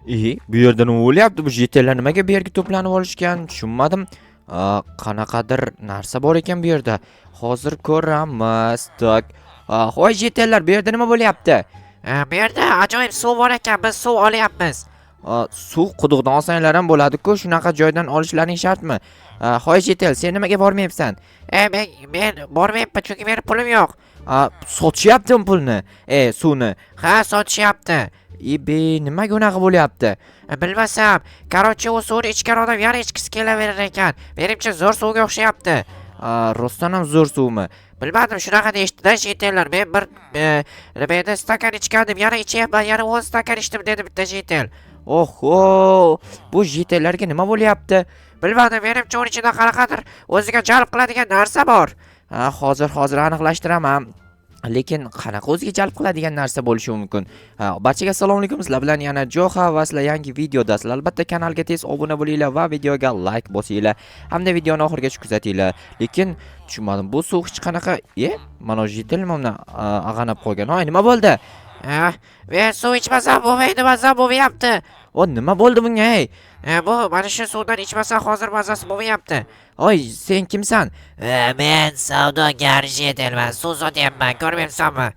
Bu yerda nima bo'lyapti? Bu jetellar nimaga bu yerga to'planib olishgan? Tushunmadim. Qanaqadir narsa bor ekan bu yerda. Hozir ko'ramiz. Tak. Hoy jetellar, bu yerda nima bo'lyapti? Bu yerda ajoyib suv bor ekan, biz suv olyapmiz. Suv quduqdan olsanglar ham bo'ladi-ku, shunaqa joydan olishlaring shartmi? Hoy jetel, sen nimaga bormayapsan? Men bormayapman chunki meni pulim yo'q. Sotishyaptimi pulni? Suvni. Ha, sotishyapti. Nimaga unaqa bo'lyapti? Bilmasam, qarochi u suvni ichgan odam yana ichgisi kelaverar ekan. Menimcha zo'r suvga o'xshayapti. Rostdan ham zo'r suvmi? Bilmadim, shunaqa deyishdi-da jetellar. Men bir stakan ichgandim, yana ichyapman, yana 10 stakan ichdim dedi bitta jetel. Oho, bu jetellarga nima bo'lyapti? Bilmadim, menimcha uning ichida qanaqadir o'ziga jalb qiladigan narsa bor. Hozir aniqlashtiraman. Lekin qanaqa o'ziga jalb qiladigan narsa bo'lishi mumkin? Barchaga assalomu alaykum. Sizlar bilan yana Joha va sizlar yangi videodasizlar. Albatta kanalga tez obuna bo'linglar va videoga like bosinglar. Hamda videoni oxirigacha kuzatinglar. Lekin tushunmadim, bu suv hech qanaqa, mana jetel nima bilan ag'anab qolgan. Hoy, nima bo'ldi? Men suv ichmasam bo'lmaydi, mazam bo'lmayapti. Nima bo'ldi bunga, ey? Bu mana shu suvdan ichmasam hozir mazasi bo'lmayapti. Hoy, sen kimsan? Men savdogar jetelman, suv sotyapman, ko'rmayapsanmi?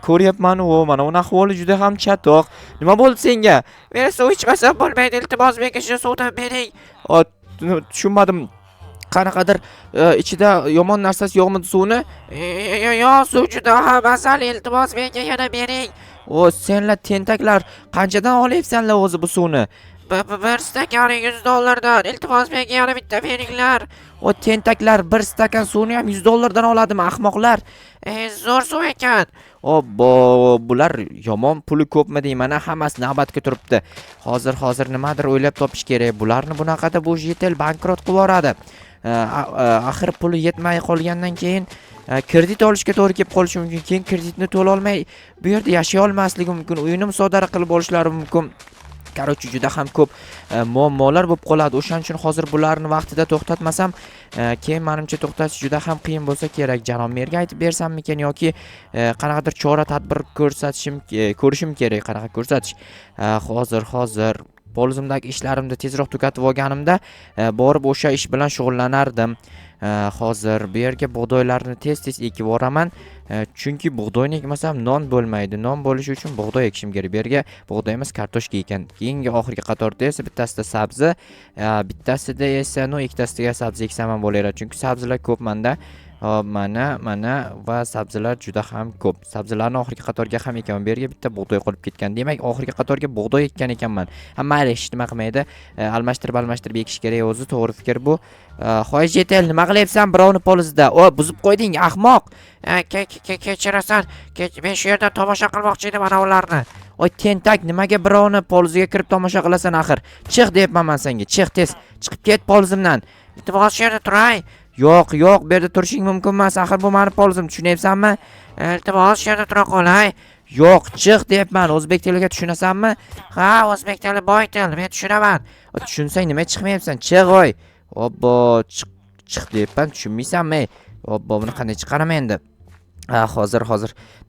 Ko'ryapman, mana uni ahvoli juda ham chatoq. Nima bo'ldi senga? Men suv ichmasam bo'lmaydi, iltimos menga shu suvdan bering. Tushunmadim. Qanaqadir ichida yomon narsasi yo'qmi suvni? Yo'q, suv juda mazali, iltimos menga yana bering. Senlar tentaklar, qanchadan olyapsanlar o'zi bu suvni? Bir stakani $100dan. İltimos menga yana bitta beringlar. Tentaklar bir stakan suvni ham $100dan oladimi, ahmoqlar? Zo'r suv ekan. Bular yomon puli ko'pmi deyman, hammasi navbatga turibdi. Hozir nimadir o'ylab topish kerak. Bularni bunaqada bu jetel bankrot qilib yuboradi. Axir puli yetmay qolgandan keyin kredit olishga to'g'ri kelib qolishi mumkin. Keyin kreditni to'la olmay bu yerda yashay olmasligi mumkin. Uyini musodara qilib olishlari mumkin. Qarochi juda ham ko'p muammolar bo'lib qoladi. O'shaning uchun hozir bularni vaqtida to'xtatmasam, keyin menimcha to'xtatish juda ham qiyin bo'lsa kerak. Janob merga aytib bersammikan yoki qanaqadir chora tadbir ko'rishim kerak. Qanaqa ko'rsatish? Hozir polizimdagi ishlarimni tezroq tugatib olganimda borib o'sha ish bilan shug'ullanardim. Hozir bu yerga bug'doylarni tez ekib yuboraman. Chunki bug'doyni ekmasam non bo'lmaydi. Non bo'lishi uchun bug'doy ekishim kerak. Bu yerga bug'doy emas, kartoshka ekan. Keyingi oxirgi qatorda esa bittasida sabzi, bittasida esa ikkitasiga sabzi eksam ham bo'laveradi. Chunki sabzilar ko'p menda. Mana va sabzilar juda ham ko'p. Sabzilarni oxirgi qatorga ham ekaman. Bu yerga bitta bug'doy qolib ketgan. Demak, oxirgi qatorga bug'doy ekkan ekanman. Mayli, hech nima qilmaydi. Almashtirib ekish kerak o'zi, to'g'ri fikr bu. Hoy jetel, nima qilyapsan birovni polizida? Buzib qo'yding, ahmoq. Kechirasan. Men shu yerda tomosha qilmoqchi edim ana ularni. Tentak, nimaga birovni poliziga kirib tomosha qilasan axir? Chiq deyapman men senga. Chiq tez. Chiqib ket polizimdan. Iltimos shu yerda turay. Yo'q, bu yerda turishing mumkin emas. Axir bu meni polizim, tushunyapsanmi? Iltimos shu yerda tura qolay. Yo'q, chiq deyapman. O'zbek tiliga tushunasanmi? Ha, o'zbek tili boy til, men tushunaman. Tushunsang nima chiqmayapsan? Chiq, o'y. Chiq deyapman, tushunmaysanmi? Buni qanday chiqaraman endi? Hozir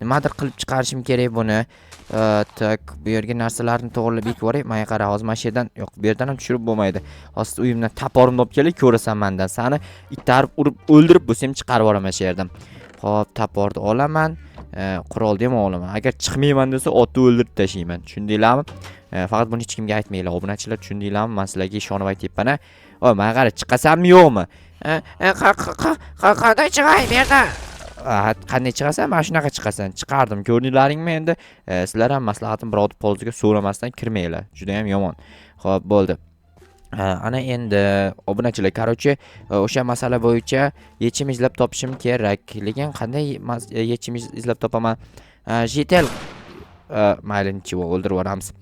nimadir qilib chiqarishim kerak buni. Tak, bu yerga narsalarni to'g'rilab ekib yuboray. Menga qara, hozir mana shu yerdan, yo'q, bu yerdan ham tushirib bo'lmaydi. Hozir uyimdan taporimni olib kelib ko'rasan mendan. Seni itarib, urib, o'ldirib bo'lsam chiqarib yuboraman shu yerdan. Xo'p, taporni olaman. Qurolni ham olaman. Agar chiqmayman desa, otni o'ldirib tashlayman. Tushundinglarmi? Faqat buni hech kimga aytmanglar. Obunachilar, tushundinglarmi? Men sizlarga ishonib aytayapman. Menga qara, chiqasanmi yo'qmi? Qanday chiqay bu yerda? Qanday chiqasan? Mana shunaqa chiqasan. Chiqardim. Ko'rdinglaringmi endi? Sizlar ham maslahatim birovni poliziga so'ramasdan kirmanglar. Juda ham yomon. Xo'p, bo'ldi. Ana endi obunachilar, qarochi o'sha masala bo'yicha yechim izlab topishim kerak. Lekin qanday yechim izlab topaman? Jetel maylinchi o'ldirib yuboramiz.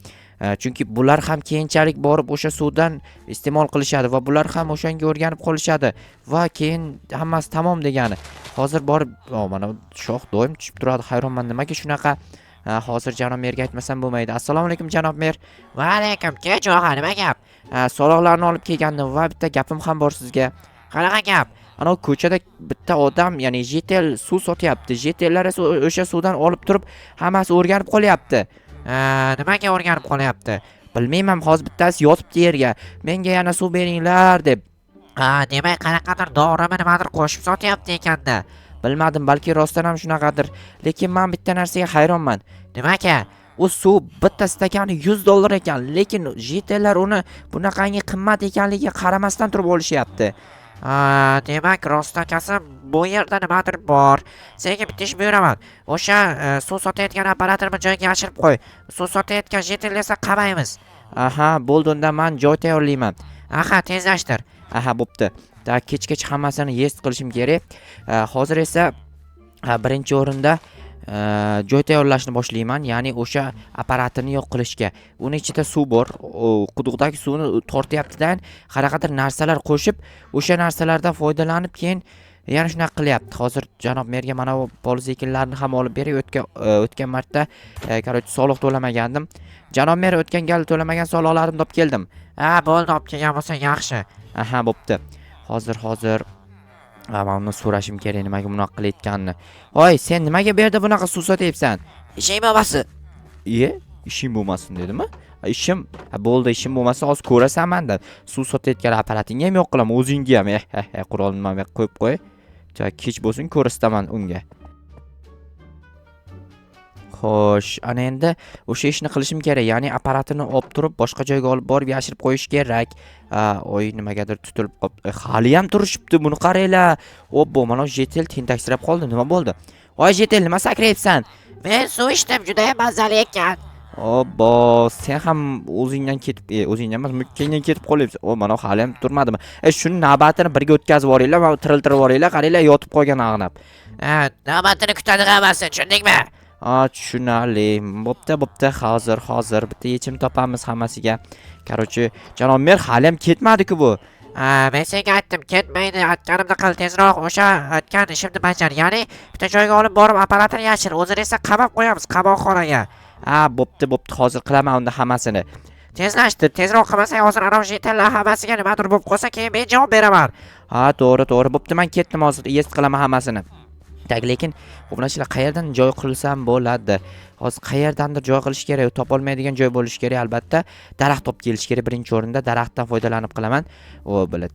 Chunki bular ham keyinchalik borib o'sha suvdan iste'mol qilishadi va bular ham o'shanga o'rganib qolishadi va keyin hammasi tamom degani. Hozir borib, mana shoh doim tushib turadi. Hayronman, nimaga shunaqa? Hozir janob merga aytmasam bo'lmaydi. Assalomu alaykum janob mer. Va alaykum, Jo'xa, nima gap? Soliqlarni olib kelgandim va bitta gapim ham bor sizga. Qanaqa gap? Ana ko'chada bitta odam, ya'ni jetel suv sotyapti. Jetellar esa o'sha suvdan olib turib, hammasi o'rganib qolyapti. Nimaga o'rganib qolyapti? Bilmayman, hozir bittasi yotibdi yerga. Menga yana suv beringlar deb. Ha, demak qanaqadir dorini nimadir qo'shib sotyapti ekanda. Bilmadim, balki rostdan ham shunaqadir. Lekin men bitta narsaga hayronman. Nima aka? U suv bitta stakani $100 ekan, lekin JTlar uni bunaqangi qimmat ekanligiga qaramasdan turib olishyapti. Ha, demak rost akasi bu yerda nimadir bor. Senga bitta ish buyuraman. O'sha suv sotayotgan apparatni bir joyga yashirib qo'y. Suv sotayotgan jetel esa qamaymiz. Aha, bo'ldi, unda men joy tayyorlayman. Aha, tezlashtir. Aha, bo'pti. Kech hammasini yest qilishim kerak. Hozir esa birinchi o'rinda joy tayyorlashni boshlayman, ya'ni o'sha apparatini yo'q qilishga. Uni ichida suv bor, quduqdagi suvni tortyapti-dan, qanaqadir narsalar qo'shib, o'sha narsalardan foydalanib keyin yana shunaqa qilyapti. Hozir janob merga mana bu polizekinlarni ham olib beray. O'tgan marta qarochi soliq to'lamagandim. Janob mer, o'tgan gal to'lamagan soliqlarimni olib keldim. Ha, bo'ldi, olib kelgan bo'lsa yaxshi. Aha, bo'pti. Hozir men uni so'rashim kerak, nimaga bunaqa qilayotganini. Voy, sen nimaga bu yerda bunaqa suv sotyapsan? Ishing bo'lmasa. Ishim bo'lmasin dedimi? Ishim, bo'ldi, ishim bo'lmasa hozir ko'rasan menda. Suv sotayotgan apparatingga ham yo'q qilaman, o'zingga ham. Qurolni nima qo'yib qo'y. Kech bo'lsin, ko'rsataman unga. Xo'sh, ana endi o'sha ishni qilishim kerak, ya'ni apparatini olib turib boshqa joyga olib borib yashirib qo'yish kerak. Oy, nimagadir tutilib qolibdi. Hali ham turishibdi, buni qaranglar. Obbo, mana jetel tentaksirab qoldi. Nima bo'ldi? Voy jetel, nima sakrayapsan? Men suv ichdim, juda ham mazali ekan. Obbo, sen ham o'zingdan ketib, o'zingdan emas, mukkangdan ketib qolyapsan. Mana hali ham turmadimi? Shuni navbatini birga o'tkazib yuboringlar, mana tiriltirib yuboringlar, qaranglar, yotib qolgan ag'nab. Ha, navbatini kutadigan emassan, tushundingmi? Tushunarli. Bo'pti, hozir bitta yechim topamiz hammasiga. Qarochi, janob mer hali ham ketmadi-ku bu. Men senga aytdim, ketmaydi, aytganimni qil, tezroq o'sha aytgan ishimni bajar. Ya'ni bitta joyga olib borib apparatini yashir, o'zini esa qamab qo'yamiz qamoqxonaga. Bo'pti, hozir qilaman unda hammasini. Tezlashtir, tezroq qilmasang hozir ana jetellar hammasiga nimadir bo'lib qolsa, keyin men javob beraman. To'g'ri. Bo'pti, men ketdim hozir, yest qilaman hammasini. Lekin bu narsalar qayerdan joy qilsam bo'ladi? Hozir qayerdandir joy qilish kerak, topolmaydigan joy bo'lish kerak albatta. Daraxt topib kelish kerak birinchi o'rinda, daraxtdan foydalanib qilaman.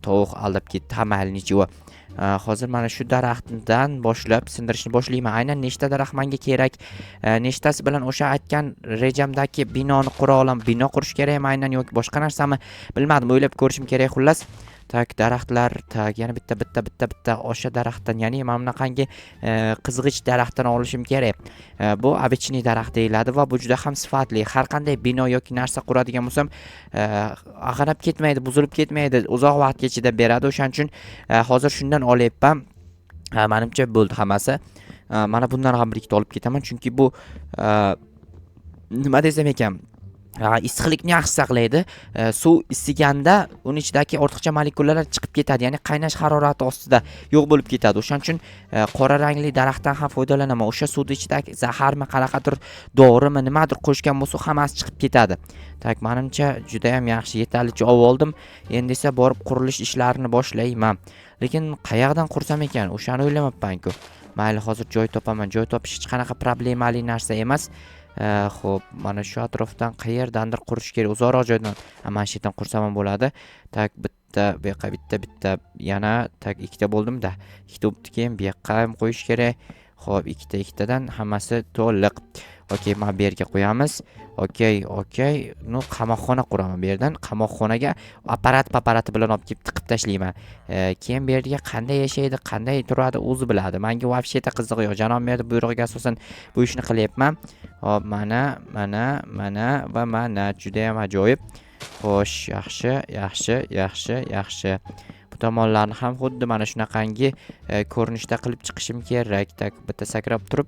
Tovuq aldab ketdi hammalini ichiga. Hozir mana shu daraxtdan boshlab sindirishni boshlayman. Aynan nechta daraxt menga kerak, nechtasi bilan o'sha aytgan rejamdagi binoni qura olaman. Bino qurish kerakmi aynan yoki boshqa narsami? Bilmadim, o'ylab ko'rishim kerak xullas. Daraxtlar, yana bitta o'sha daraxtdan, ya'ni mana bunaqangi qizg'ich daraxtdan olishim kerak. Bu abichniy daraxt deyiladi va bu juda ham sifatli. Har qanday bino yoki narsa quradigan bo'lsam, ag'anab ketmaydi, buzilib ketmaydi, uzoq vaqtgacha chidab beradi. O'shaning uchun hozir shundan olyapman. Menimcha bo'ldi hammasi. Mana bundan ham birikta olib ketaman, chunki bu nima desam ekan, issiqlikni yaxshi saqlaydi. Suv isiganda uning ichidagi ortiqcha molekulalar chiqib ketadi, ya'ni qaynash harorati ostida yo'q bo'lib ketadi. O'shaning uchun qora rangli daraxtdan ham foydalanaman. O'sha suvning ichidagi zaharmi, qanaqadir dorimi, nimadir qo'shgan bo'lsa, hammasi chiqib ketadi. Menimcha juda ham yaxshi, yetarlicha oldim. Endi esa borib qurilish ishlarini boshlayman. Lekin qayerdan qursam ekan, o'shani o'ylamabman-ku. Mayli, hozir joy topaman. Joy topish hech qanaqa problemali narsa emas. Xo'p, mana shu atrofdan qayerdandir qurish kerak, uzoqroq joydan. Mana shu yerdan qursam ham bo'ladi. Bitta, bu yoqqa bitta, yana ikkita bo'ldim-da. Ikkita bo'libdi, keyin bu yoqqa ham qo'yish kerak. Xo'p, ikkitadan hammasi to'liq. Okey, mana bu yerga qo'yamiz. Okey. Qamoqxona quraman bu yerdan. Qamoqxonaga apparati bilan olib kelib tiqib tashlayman. Keyin bu yerga qanday yashaydi, qanday turadi, o'zi biladi. Menga vobsheta qizig'i yo'q. Janob merning buyrug'iga asosan bu ishni qilyapman. Hop, mana va mana juda ham ajoyib. Xo'sh, yaxshi. Bu tomonlarni ham xuddi mana shunaqangi ko'rinishda qilib chiqishim kerak. Bitta sakrab turib,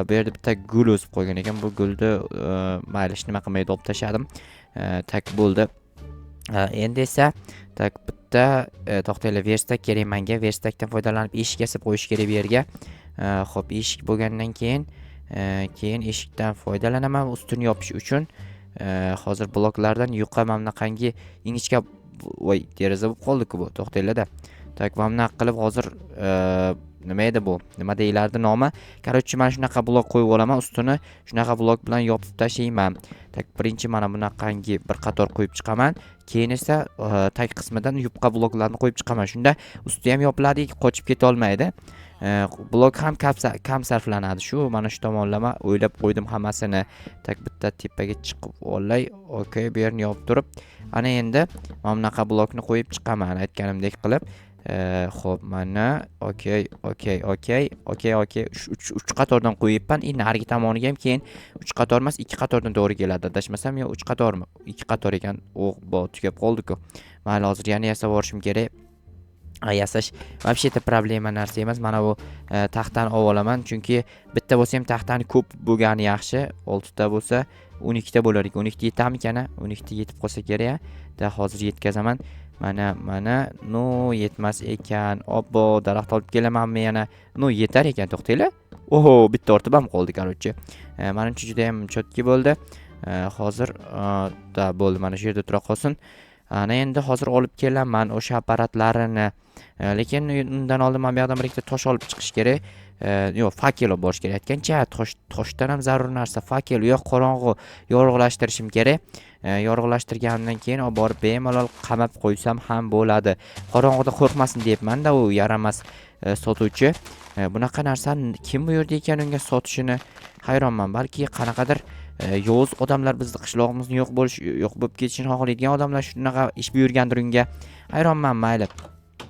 bu yerda bitta gul o'sib qo'ygan ekan. Bu gulni mayli, hech nima qilmaydi, olib tashladim. Bo'ldi. Endi esa bitta to'xtanglar, verstak kerak menga. Verstakdan foydalanib eshik yasab qo'yish kerak bu yerga. Xo'p, eshik bo'lgandan keyin eshikdan foydalanaman ustuni yopish uchun. Hozir bloklardan yuqa mana bunaqangi ingichka deraza bo'lib qoldi-ku bu. To'xtanglar-da. Mana bunaqa qilib hozir nima edi bu? Nima deyilardi nomi? Короче, mana shunaqa blok qo'yib olaman, ustini shunaqa blok bilan yopib tashlayman. Tak birinchi mana bunaqangi bir qator qo'yib chiqaman. Keyin esa tag qismidan yupqa bloklarni qo'yib chiqaman. Shunda usti ham yopiladi, qochib keta olmaydi. Blok ham kam sarflanadi. Shu mana shu tomonlama o'ylab qo'ydim hammasini. Tak bitta tepaga chiqib olay. Okay, bu yerni yopib turib, ana endi mana bunaqa blokni qo'yib chiqaman aytganimdek qilib. Xo'p, mana okay. 3 qatordan qo'yibman. Narigi tomoniga ham keyin 3 qator emas, 2 qatordan to'g'ri keladi. Adashmasam yo 3 qatormi? 2 qator ekan. Tugab qoldi-ku. Mayli, hozir yana yasab borishim kerak. Yasash вообще-то problema narsa emas. Mana bu taxtani olib olaman, chunki bitta bo'lsa ham taxtani ko'p bo'lgani yaxshi. 6 ta bo'lsa 12 ta bo'lar ekan. 12 ta yetamikana? 12 ta yetib qolsa kerak. Da hozir yetkazaman. Mana, no yetmas ekan. Obbo, daraxt olib kelamanmi yana? No yetar ekan, to'xtanglar. Oho, bitta ortib ham qoldi, короче. Menimcha juda ham chotki bo'ldi. Hozir da bo'ldi, mana shu yerda tura qolsin. Ana endi hozir olib kelaman o'sha apparatlarini. Lekin undan oldin men bu yerdan bir ikkita tosh olib chiqish kerak. Yo'q, fakel olib borish kerak. Aytgancha, toshdan ham zarur narsa. Fakel yo'q, qorong'u yorug'lashtirishim kerak. Yorug'lashtirganimdan keyin olib borib bemalol qamab qo'ysam ham bo'ladi. Qorong'uda qo'rqmasin deyapman-da, u yaramas sotuvchi. Bunaqa narsani kim buyurdi ekan unga sotishini hayronman. Balki qanaqadir yovuz odamlar bizni qishlog'imizni yo'q bo'lib ketishini xohlaydigan odamlar shunaqa ish buyurgandir unga. Hayronman, mayli.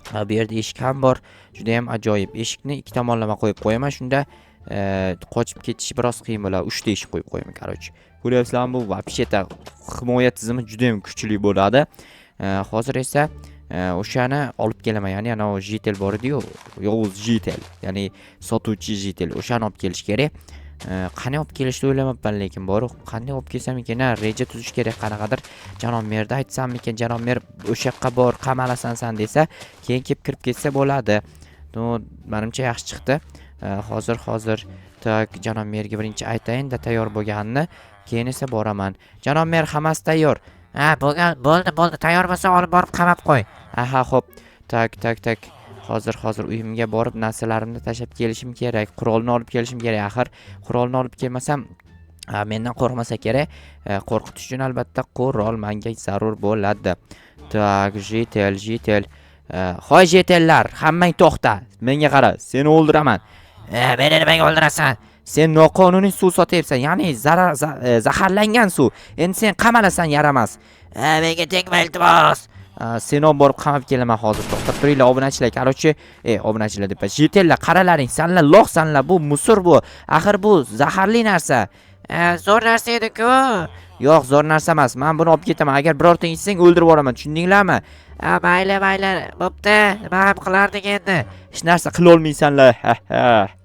Bu yerda eshik ham bor. Juda ham ajoyib. Eshikni ikki tomonlama qo'yib qo'yaman. Shunda qochib ketishi biroz qiyin bo'ladi. 3 ta eshik qo'yib qo'yaman, короче. Ko'ryapsizlarmi, bu вообще-то himoya tizimi juda ham kuchli bo'ladi. Hozir esa o'shani olib kelaman. Ya'ni ana o jitel bor edi-yu, yovuz jitel, ya'ni sotuvchi jitel. O'shani olib kelish kerak. Qanday olib kelishni o'ylamabman, lekin bor. Qanday olib kelsam ekan, reja tuzish kerak. Qanaqadir janob merda aytsam ekan, janob mer o'sha yoqqa bor, qamalasan san desa, keyin kelib kirib ketsa bo'ladi. Menimcha yaxshi chiqdi. Hozir tak janob merga birinchi aytayin-da tayyor bo'lganini, keyin esa boraman. Janob mer, hammasi tayyor. Bo'ldi, tayyor bo'lsa olib borib qamab qo'y. Aha, xo'p. Tak. Hozir uyimga borib narsalarimni tashlab kelishim kerak. Qurolni olib kelishim kerak. Axir qurolni olib kelmasam mendan qo'rqmasa kerak. Qo'rqitish uchun albatta qurol menga zarur bo'ladi. Tak, jitel. Hoy jitellar, hammang to'xta. Menga qara, seni o'ldiraman. Meni nimaga o'ldirasan? Sen noqonuniy suv sotyapsan, ya'ni zaharlangan suv. Endi sen qamalasan, yaramas. Menga tegma, iltimos. Seni olib borib qamab kelaman hozir. To'xtab turinglar, obunachilar. Короче, obunachilar deb. Jitellar, qaralaring, sanlar lo'qsanlar, bu musor bu. Axir bu zaharli narsa. Zo'r narsa edi-ku. Yo'q, zo'r narsa emas. Men buni olib ketaman. Agar birortang ichsang o'ldirib yuboraman. Tushundinglarmi? Mayli. Bo'pti. Nima ham qilardik endi? Hech narsa qila olmaysanlar.